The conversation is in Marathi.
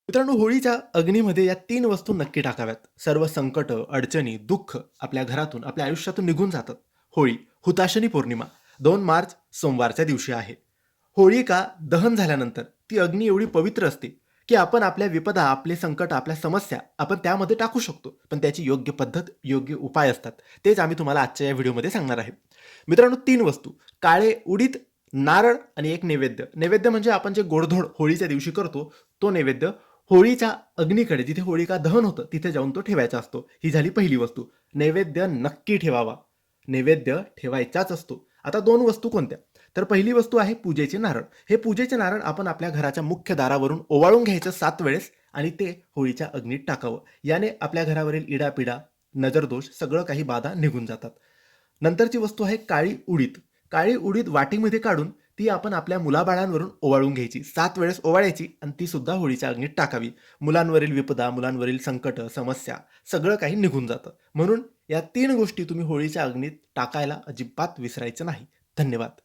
मित्रांनो, होळीच्या अग्नीमध्ये या 3 वस्तू नक्की टाकाव्यात. सर्व संकट, अडचणी, दुःख आपल्या घरातून, आपल्या आयुष्यातून निघून जातात. होळी, हुताशनी पौर्णिमा 2 मार्च सोमवारच्या दिवशी आहे. होळिका दहन झाल्यानंतर ती अग्नी एवढी पवित्र असते, की आपण आपल्या विपदा, आपले संकट, आपल्या समस्या आपण त्यामध्ये टाकू शकतो. पण त्याची योग्य पद्धत, योग्य उपाय असतात. तेच आम्ही तुम्हाला आजच्या या व्हिडिओमध्ये सांगणार आहे. मित्रांनो, 3 वस्तू: काळे उडीद, नारळ आणि एक नैवेद्य. नैवेद्य म्हणजे आपण जे गोडधोड होळीच्या दिवशी करतो, तो नैवेद्य होळीच्या अग्नीकडे, जिथे होळिका दहन होतं, तिथे जाऊन तो ठेवायचा असतो. ही झाली पहिली वस्तू. नैवेद्य नक्की ठेवावा. नैवेद्य ठेवायचाच असतो. आता 2 वस्तू कोणत्या? तर पहिली वस्तू आहे पूजेचे नारळ. हे पूजेचे नारळ आपण आपल्या घराच्या मुख्य दारावरून ओवाळून घ्यायचं 7 वेळेस आणि ते होळीच्या अग्नीत टाकावं. याने आपल्या घरावरील इडापिडा, नजरदोष सगळं काही बाधा निघून जातात. नंतरची वस्तू आहे काळी उडीद. काळी उडीद वाटीमध्ये काढून ती आपण आपल्या मुलाबाळांवरून ओवाळून घ्यायची. 7 वेळेस ओवाळायची आणि ती सुद्धा होळीच्या अग्नीत टाकावी. मुलांवरील विपदा, मुलांवरील संकट, समस्या सगळं काही निघून जातं. म्हणून या 3 गोष्टी तुम्ही होळीच्या अग्नीत टाकायला अजिबात विसरायचं नाही. धन्यवाद.